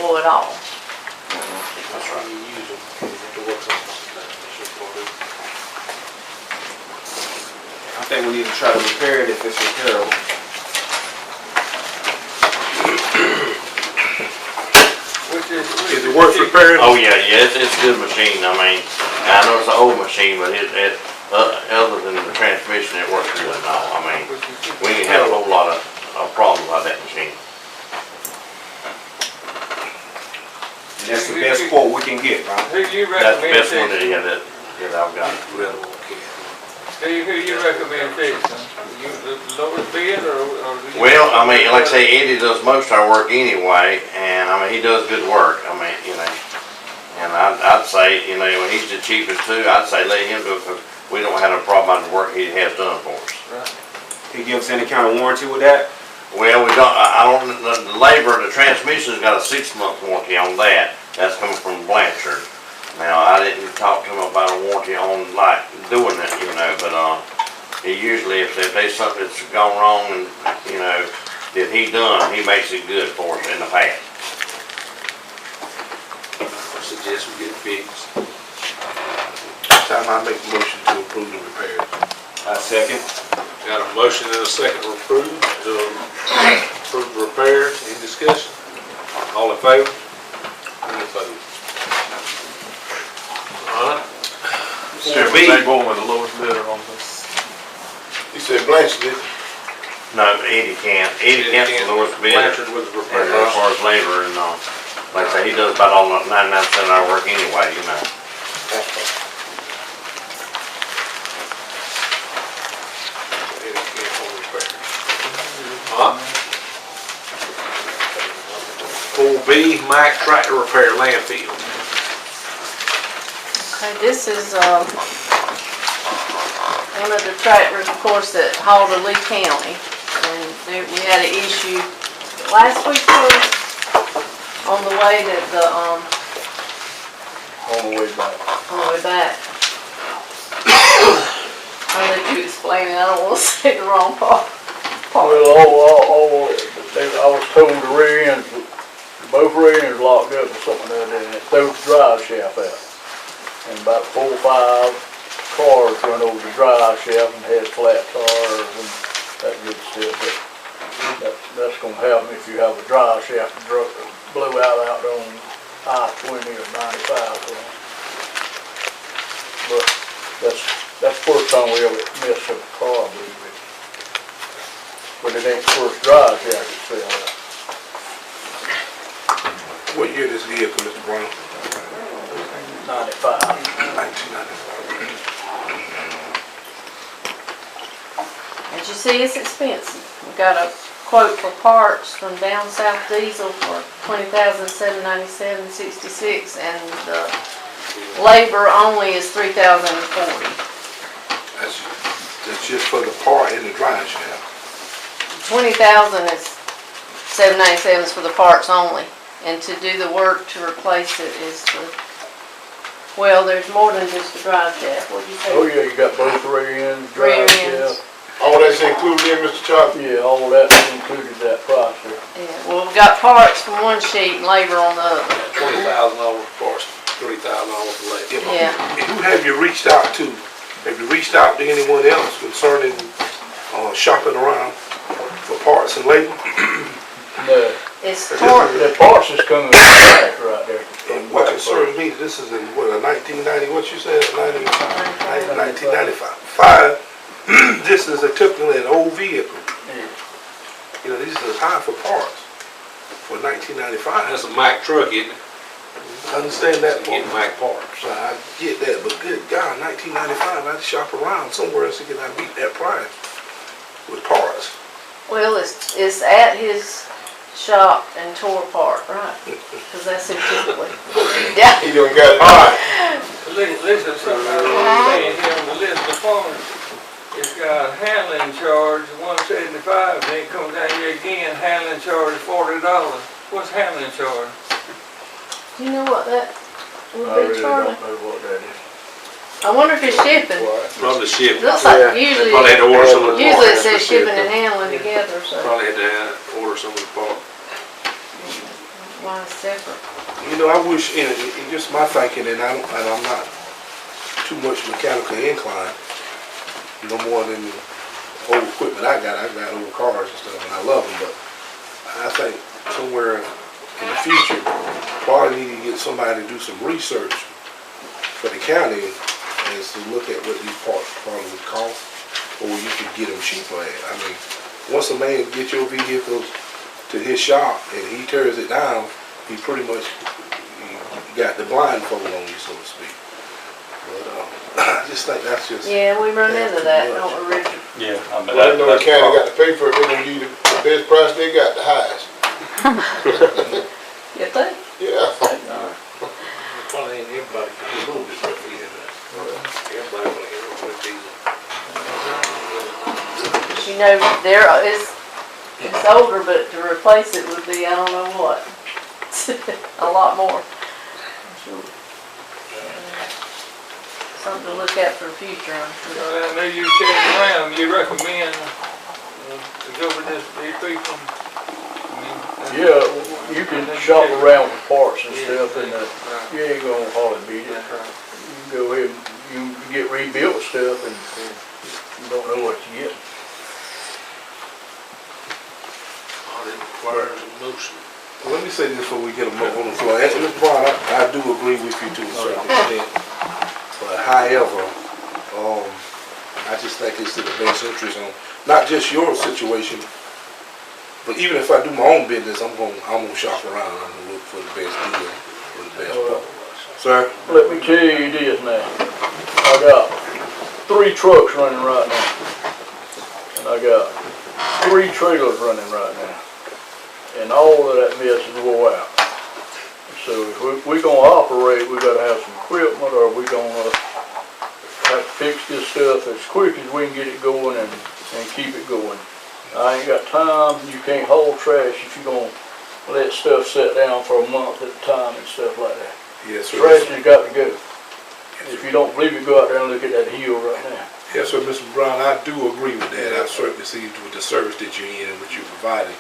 usable at all. That's right. You use them to work on something. That's your part of it. I think we need to try to repair it if it's repairable. Is it worth repairing? Oh, yeah, it's a good machine. I mean, I know it's an old machine, but other than the transmission, it works good and all. I mean, we ain't had a whole lot of problems with that machine. And that's the best quote we can get, right? Who you That's the recommend best one fixing? that I've got. Steve, who you recommend fixing? You the lowest bid or you? Well, I mean, like I say, Eddie does most of our work anyway, and I mean, he does good work. I mean, you know, and I'd say, you know, when he's the cheapest too, I'd say let him do it because we don't have a problem on the work he has done for us. Right. He gives any kind of warranty with that? Well, we don't, I don't, the labor, the transmission's got a 6-month warranty on that. That's coming from Blanchard. Now, I didn't talk to him about a warranty on like doing it, you know, but, he usually, if there's something that's gone wrong and, you know, that he done, he makes it good for us in the past. I suggest we get it fixed. Time I make a motion to approve the repairs. I second. Got a motion and a second to approve the repairs. Any discussion? All in favor? Any opposed? All right. Mr. B. Going with the lowest bidder on this. You said Blanchard did? No, Eddie can't. Eddie can't for the lowest bid. Blanchard with the And repairs. as far as labor and, like I say, he does about all 99% of our work anyway, you know. Alright. 4B, Mike tractor repair landfill. Okay, this is, one of the tractors, of course, that hauled to Lee County. And we had an issue last week on the way that On the way back. on the way back. I'll let you explain it, I don't want to say the wrong part. Well, I was told the rear ends, both rear ends locked up or something like that, and it threw the drive shaft out. And about 4 or 5 cars run over the drive shaft and had flat tires and that good stuff. But that's gonna happen if you have a drive shaft that blew out on I-20 or 95. But that's the first time we ever messed up a car, I believe. But it ain't the first drive shaft that's fell out. What year this vehicle, Mr. Brown? 95. 1995. As you see, it's expensive. We got a quote for parts from Down South Diesel for $20,797.66, and the labor only is $3,040. That's just for the part in the drive shaft. $20,000 is $797 for the parts only, and to do the work to replace it is the, well, there's more than just the drive shaft. What'd you say? Oh yeah, you got both rear ends, Rear drive ends. shaft. All that's included in, Mr. Charlie? Yeah, all that's included that price there. Yeah, well, we've got parts from one sheet and labor on the other. $20,000 parts, $30,000 for labor. Yeah. Who have you reached out to? Have you reached out to anyone else concerning shopping around for parts and labor? No, It's torn. the parts is coming back right there. What concerns me, this is in what, a 1990, what you said, 1995. This is a typically an old vehicle. Yeah. You know, these are high for parts for 1995. That's a Mack truck, isn't it? I understand that Get part. Mack parts. I get that, but good God, 1995, I had to shop around somewhere else to get I beat that price with parts. Well, it's at his shop and tore apart, right? Because that's him typically. Yeah. He done got it. All right. Listen, something I was saying here on the list of farms. It's got handling charge, $175, and then it comes down here again, handling charge $40. What's handling charge? Do you know what that I would really be, don't Charlie? know what that is. I wonder if it's shipping. Probably shipping. Looks like Yeah. usually, Probably had to order some of the parts. usually it says shipping and handling together, so. Probably had to order some of the parts. Why it's separate? You know, I wish, and it just my thinking, and I'm not too much mechanically inclined, no more than the old equipment I got old cars and stuff, and I love them, but I think somewhere in the future, probably need to get somebody to do some research for the county as to look at what these parts probably would cost, or you could get them cheaper at. I mean, once a man gets your vehicles to his shop and he tears it down, he pretty much got the blindfold on you, so to speak. But I just think that's just. Yeah, we run that's into too that, much. don't we, Richard? Yeah, I mean, Well, they know the county got to pay for it, they gonna give you the best price they got, the highest. You think? Yeah. Probably ain't everybody can do a little bit of it. Everybody will hear what diesel. You know, it's older, but to replace it would be, I don't know what. A lot more. Something to look at for the future, I'm sure. I know you check around, you recommend to go with these people? Yeah, you can shop around for parts and stuff, and you ain't gonna hardly beat it. You can go ahead and you can get rebuilt stuff, and you don't know what you get. It requires a motion. Let me say this before we get them up on the floor. And Mr. Brown, I do agree with you to a certain extent. But however, I just think it's to the best interest on not just your situation, but even if I do my own business, I'm gonna shop around. I'm gonna look for the best deal, for the best part. Sir? Let me tell you this now. I got 3 trucks running right now. And I got 3 trailers running right now. And all of that mess is wore out. So if we're gonna operate, we gotta have some equipment, or we gonna have to fix this stuff as quick as we can get it going and keep it going. I ain't got time. You can't haul trash if you're gonna let stuff sit down for a month at a time and stuff like that. Yes, sir. Trash has got to go. If you don't believe it, go out there and look at that hill right now. Yes, sir, Mr. Brown, I do agree with that. I certainly see with the service that you're in and what you're providing.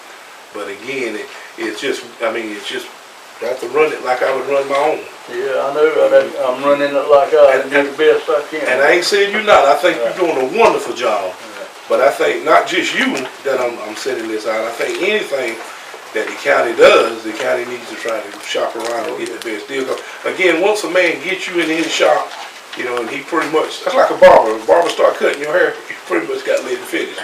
But again, it's just, I have to run it like I would run my own. Yeah, I know. I'm running it like I do the best I can. And I ain't saying you're not. I think you're doing a wonderful job. But I think not just you that I'm setting this out. I think anything that the county does, the county needs to try to shop around and get the best deal. 'Cause again, once a man gets you in his shop, you know, and he pretty much, that's like a barber. If a barber start cutting your hair, you pretty much got laid to finish.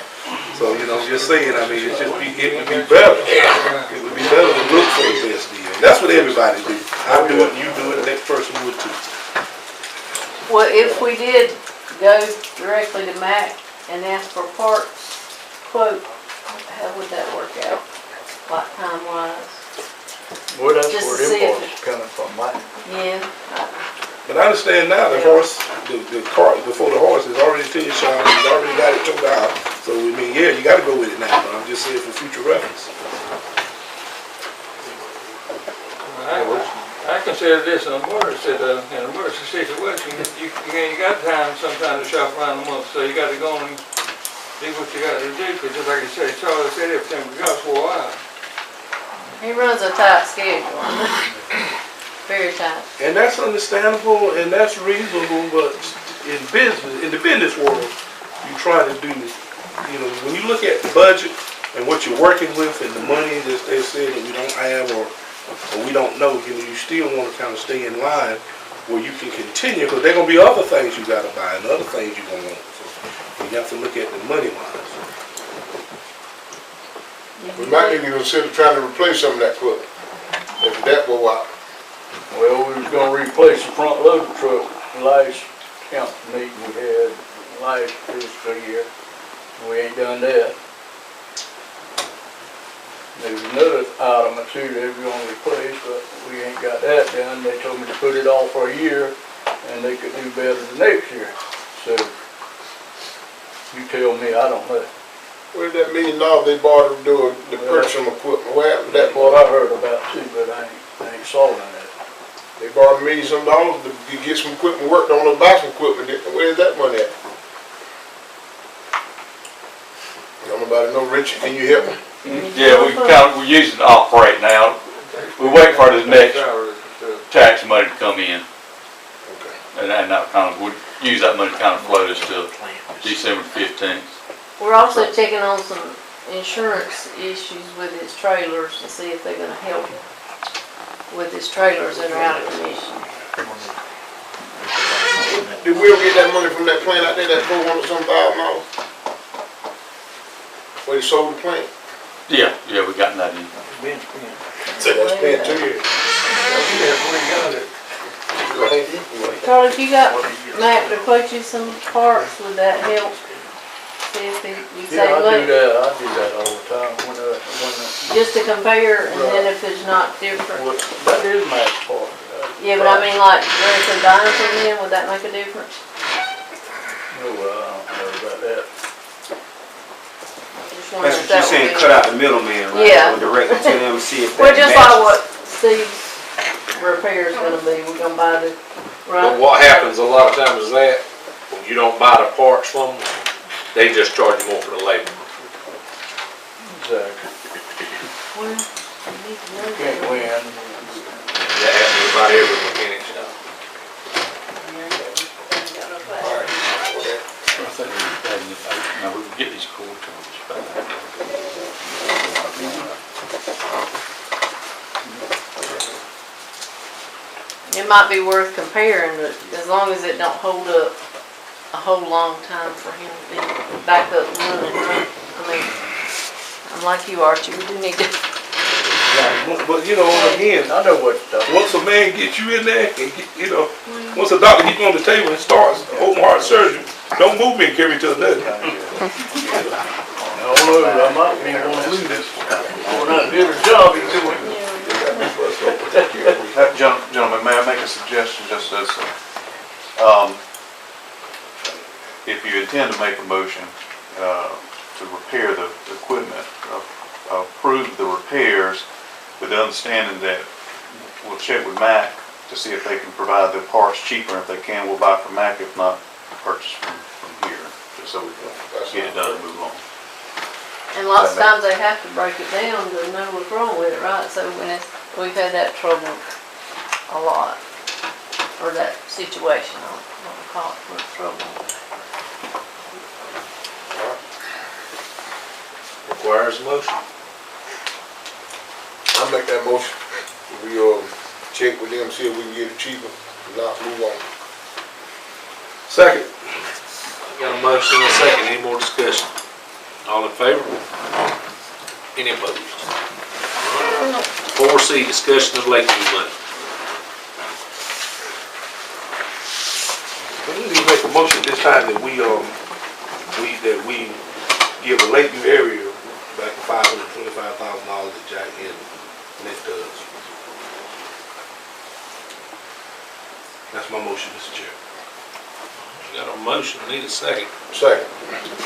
So, you know, just saying, I mean, it would be better. It would be better to look for the best deal. And that's what everybody do. I do it, you do it, the next person would too. Well, if we did go directly to Mac and ask for parts quote, how would that work out, like time-wise? Well, that's Just where to see them if parts is coming from, Mike. Yeah. But I understand now the horse, the cart before the horse is already to your shop, he's already got it towed out. So I mean, yeah, you gotta go with it now, but I'm just saying for future reference. I consider this an emergency, an emergency situation. You got time sometimes to shop around a month, so you got to go and do what you got to do. Because just like you said, Charlie said, everything we got for a while. He runs a tight schedule. Very tight. And that's understandable and that's reasonable, but in the business world, you try to do, you know, when you look at the budget and what you're working with and the money that they say that we don't have or we don't know, you still want to kind of stay in line where you can continue, because there are going to be other things you got to buy and other things you're going to want. So you have to look at the money wise. We might need to consider trying to replace some of that equipment. If that will out. Well, we was gonna replace the front loader truck last council meeting we had last fiscal year. We ain't done that. There's another item or two that we're gonna replace, but we ain't got that done. They told me to put it off for a year and they could do better the next year. So, you tell me, I don't know. Where's that $1 million they borrowed to do the purchase of equipment? Where happened to That's that? what I heard about too, but I ain't saw none of it. They borrowed $1 million some dollars to get some equipment worked on, to buy some equipment. Where's that money at? Don't nobody know. Richard, can you help me? Yeah, we're using it to operate now. We wait for the next Salaries and stuff. tax money to come in, Okay. and that kind of, we use that money to kind of float us till December 15th. We're also checking on some insurance issues with his trailers to see if they're gonna help with his trailers that are out of commission. Did we ever get that money from that plant out there, that $400-some-thousand? Where he sold the plant? Yeah, we gotten that in. So that's spent 2 years. Yes, we got it. Go ahead. Carl, if you got Matt to quote you some parts, would that help? See if you Yeah, say, I do look, that, I do that all the time, just to compare, and then if it's not different. that is Matt's part. Yeah, but I mean, like, running some dimes from him, would that make a difference? No, I don't know about that. Just wondering That's if what that you're would saying, be- cut out the middleman, right? Yeah. Go direct it to them, see if Well, that just like matches. what Steve's repair's gonna be, we're gonna buy the, right? But what happens a lot of times is that, when you don't buy the parts from them, they just charge you more for the labor. Exactly. Well, you need to know Can't that. win. That happens with about every mechanic shop. I think now we can get these core charges back. It might be worth comparing, but as long as it don't hold up a whole long time for him to be back up and running. I mean, I'm like you, Archie, we do need to, But you know, again, I know what you're talking once a man gets you in there, and get, you know, once a doctor gets you on the table and starts open heart surgery, don't move me and carry me to another. about. I don't know, I might be one of these. Or not, did a job he's doing. Gentlemen, may I make a suggestion just as, if you intend to make a motion to repair the equipment, approve the repairs with the understanding that we'll check with Mac to see if they can provide the parts cheaper. If they can, we'll buy from Mac. If not, purchase from here, just so we can get it done and move on. and lots of times they have to break it down to know what's wrong with it, right? So when it's, we've had that trouble a lot, or that situation, I don't want to call it much trouble. Requires a motion. I'll make that motion. We, check with them, see if we can get it cheaper, if not, move on. Second. Got a motion and a second, any more discussion? All in favor? Any opposed? 4C, discussion of Lakeview money. We need to make a motion this time that we give the Lakeview area back $525,000 that Jack and Nick does. That's my motion, Mr. Chair. Got a motion, need a second. Second.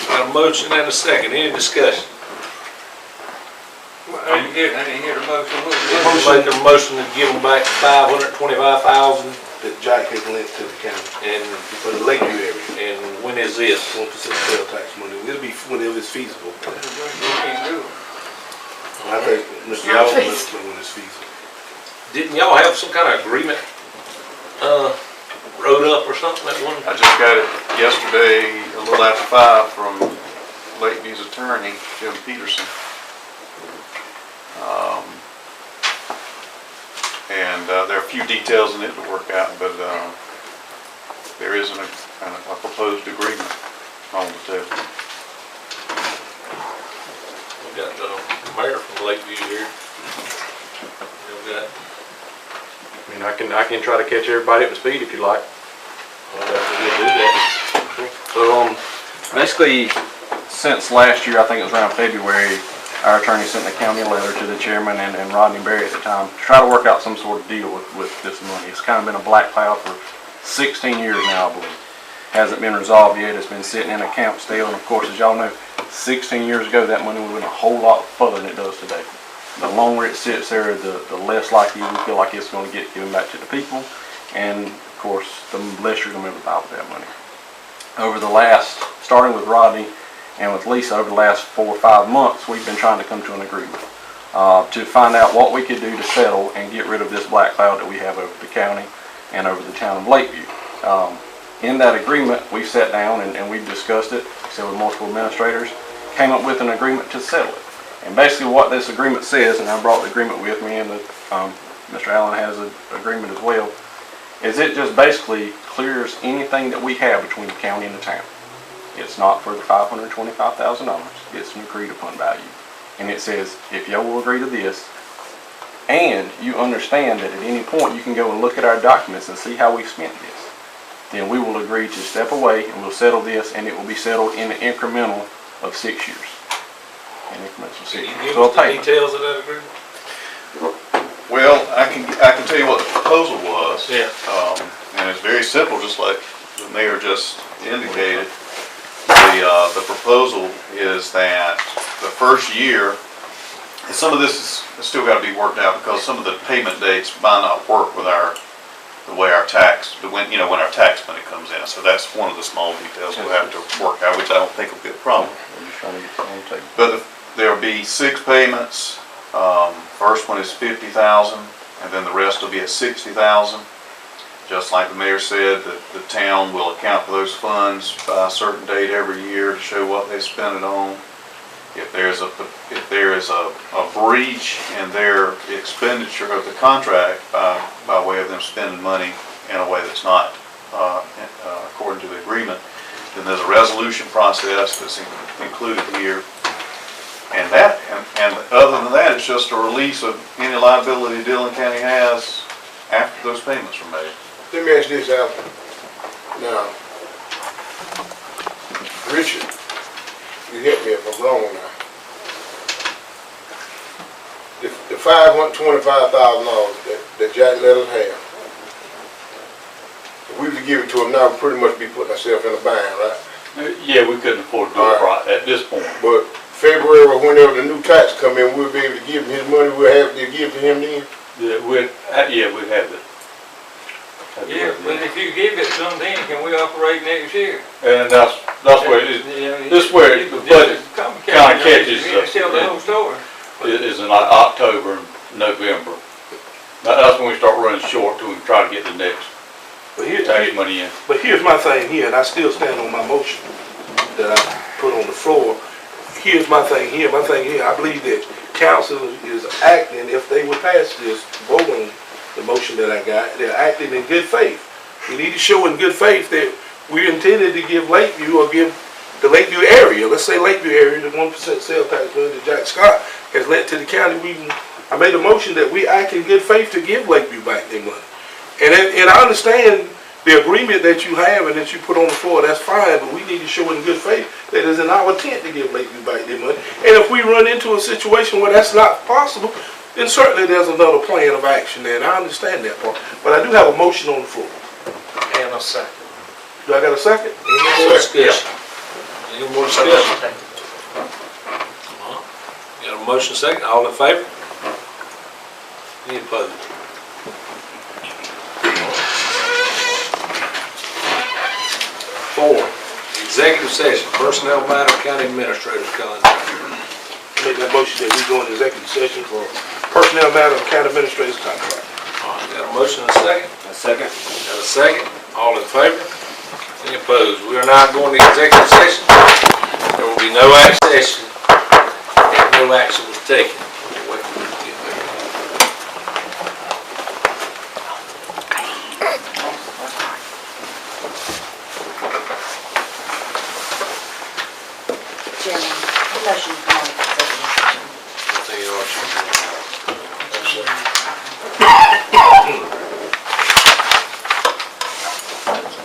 Got a motion and a second, any discussion? I didn't hear the motion. What was it? Make a motion to give them back $525,000, That Jack has lent to the county and, for the Lakeview area. and when is this? 1% sales tax money. It'll be whenever it's feasible. We can't do it. I think Mr. Yaw's lets us know when it's feasible. Didn't y'all have some kind of agreement, wrote up or something that one? I just got it yesterday, a little after 5, from Lakeview's attorney, Jim Peterson. And there are a few details in it to work out, but there is a proposed agreement on the table. We got the mayor from Lakeview here. We got, I mean, I can try to catch everybody up to speed if you like. we'll do that. So, basically, since last year, I think it was around February, our attorney sent the county a letter to the chairman and Rodney Berry at the time to try to work out some sort of deal with this money. It's kind of been a black cloud for 16 years now, I believe. Hasn't been resolved yet. It's been sitting in account still, and of course, as y'all know, 16 years ago, that money would have been a whole lot further than it does today. The longer it sits there, the less likely we feel like it's going to get given back to the people, and of course, the less you're going to be able to buy with that money. Over the last, starting with Rodney and with Lisa, over the last 4 or 5 months, we've been trying to come to an agreement to find out what we could do to settle and get rid of this black cloud that we have over the county and over the town of Lakeview. In that agreement, we sat down and we've discussed it, so with multiple administrators, came up with an agreement to settle it. And basically what this agreement says, and I brought the agreement with me, and Mr. Allen has an agreement as well, is it just basically clears anything that we have between the county and the town. It's not for the $525,000, it's an agreed upon value. And it says, if y'all will agree to this, and you understand that at any point you can go and look at our documents and see how we spent this, then we will agree to step away and we'll settle this, and it will be settled in an incremental of 6 years. In increments of 6 Can you years. give So a us the payment. details of that agreement? Well, I can tell you what the proposal was. Yeah. And it's very simple, just like the mayor just indicated. The proposal is that the first year, and some of this is still got to be worked out because some of the payment dates might not work with the way our tax, when our tax money comes in. So that's one of the small details we'll have to work out, which I don't think will be a problem. We're just trying to get on the table. But there'll be 6 payments. First one is $50,000, and then the rest will be at $60,000. Just like the mayor said, the town will account for those funds by a certain date every year to show what they spent it on. If there is a breach in their expenditure of the contract by way of them spending money in a way that's not according to the agreement, then there's a resolution process that's included here. And other than that, it's just a release of any liability Dillon County has after those payments were made. Let me ask this, Al. Now, Richard, you help me if I'm wrong now. The $525,000 that Jack let us have, if we was to give it to him now, we'd pretty much be putting ourselves in a bind, right? Yeah, we couldn't afford to do it right at this point. But February or whenever the new tax come in, we'll be able to give him his money, we'll have to give to him then? We'd have it. Yeah, but if you give it to them, then can we operate next year? And that's where it is. This is where the budget kind of catches us. Tell the whole story. Is in like October and November. That's when we start running short till we can try to get the next tax money in. But here's my thing here, and I still stand on my motion that I put on the floor. Here's my thing here. I believe that council is acting, if they would pass this, vote on the motion that I got, they're acting in good faith. We need to show in good faith that we intended to give Lakeview or give the Lakeview area, let's say Lakeview area, the 1% sales tax money that Jack Scott has lent to the county. I made a motion that we act in good faith to give Lakeview back their money. And I understand the agreement that you have and that you put on the floor, that's fine, but we need to show in good faith that it's in our intent to give Lakeview back their money. And if we run into a situation where that's not possible, then certainly there's another plan of action there, and I understand that part. But I do have a motion on the floor. And a second. Do I got a second? Any more discussion? Any more discussion? Got a motion second, all in favor? Any opposed? Four, executive session, personnel matter, county administrator's contract. Make that motion that we go into executive session for personnel matter of county administrator's contract. All right, got a motion and a second? A second. Got a second, all in favor? Any opposed? We are now going to executive session. There will be no action session, and no action was taken. Wait for it to get there. Chairman, motion to come on executive session. Anything else you can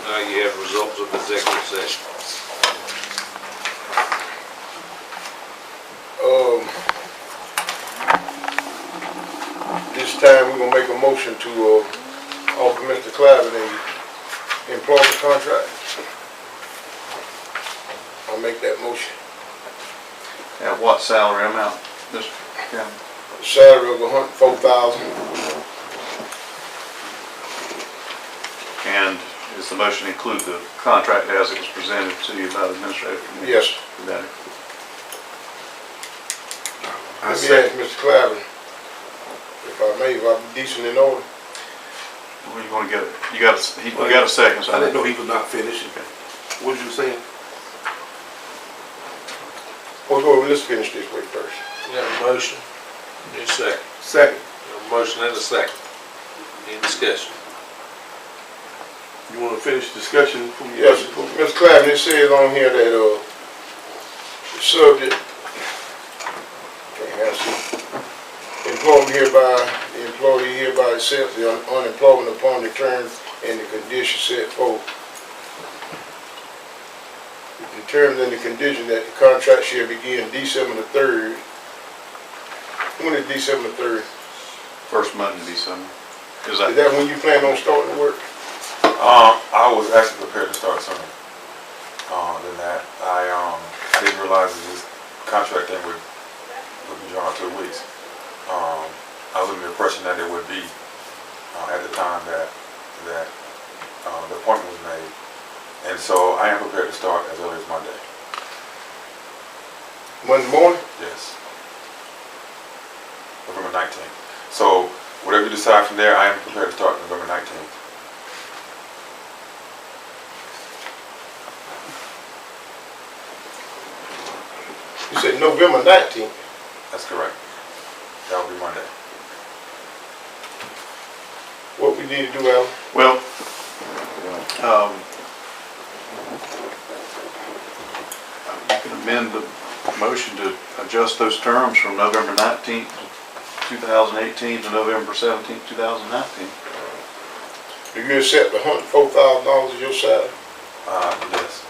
Now you have results of executive session. This time we're gonna make a motion to offer Mr. Clavin a employment contract. I'll make that motion. At what salary amount, Mr. Chairman? Salary of $104,000. And does the motion include the contract as it was presented to you by the administrator? Yes. That- I Let me ask Mr. Clavin, if I may, if I'm decent in order. Where you gonna get it? You got a second, so I didn't know he was not finished. What was you saying? Well, go over, let's finish this way first. We got a motion, need a second. Second, We have a motion and a second. Any discussion? You wanna finish discussion from your? yes, Mr. Clavin, it says on here that, the subject, can't have some, the employee hereby accepts the unemployment upon the terms and the conditions set forth. The terms and the condition that the contract shall begin December the 3rd. When is December the 3rd? First Monday in December. Is that when you plan on starting to work? I was actually prepared to start sooner than that. I didn't realize that this contract thing would be drawn out 2 weeks. I was under the impression that it would be at the time that the appointment was made. And so I am prepared to start as early as Monday. Monday morning? Yes. November 19th. So whatever you decide from there, I am prepared to start November 19th. You said November 19th. That's correct. That will be Monday. What we need to do, Alan? Well, you can amend the motion to adjust those terms from November 19th, 2018 to November 17th, 2019. Do you accept the $104,000 as your salary? Yes.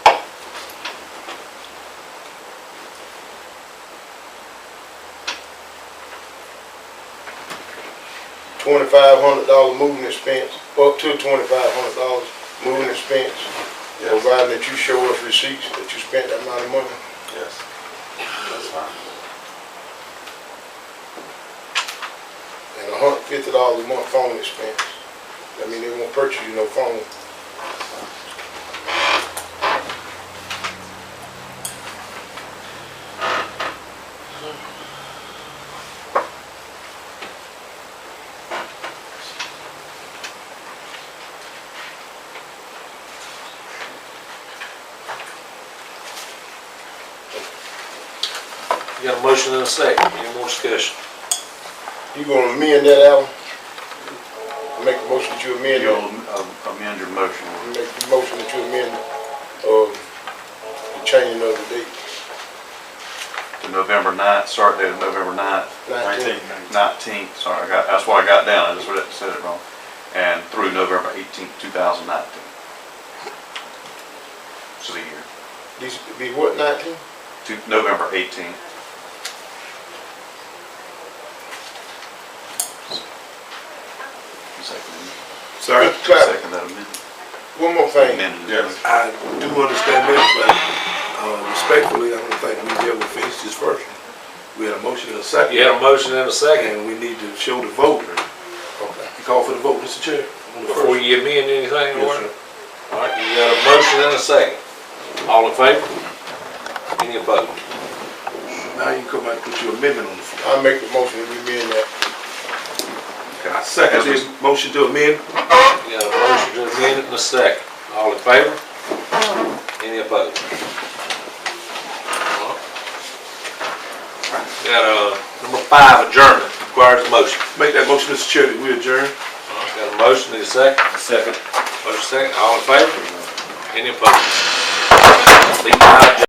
$2,500 moving expense, up to $2,500 moving expense, Yes. providing that you show us receipts that you spent that amount of money. Yes. That's fine. And $150 a month phone expense. I mean, they won't purchase you no phone. You got a motion and a second. Any more discussion? You gonna amend that, Alan? Make a motion that you amend You'll it. amend your motion. Make the motion that you amend, the changing of the date. To November 9th, start date of November 9th. 19th, sorry, that's what I got down, I just said it wrong. And through November 18th, 2019. So the year, These be what, 19? to November 18th. Sorry? Second that amendment. One more thing. Amended. Yes. I do understand that, but respectfully, I don't think we ever finished this first. We had a motion and a second. You had a motion and a second. And we need to show the vote. Okay. You call for the vote, Mr. Chair? On the Before first. you amend anything, Yes, Warren? sir. All right, you got a motion and a second. All in favor? Any opposed? Now you can come back and put your amendment on the floor. I'll make the motion that we amend that. I second this motion to amend. You got a motion to amend it and a second. All in favor? Any opposed? Got number 5, adjournment, requires a motion. Make that motion, Mr. Chair, that we adjourn. Got a motion, need a second? Second. Motion second, all in favor? Any opposed? Leave the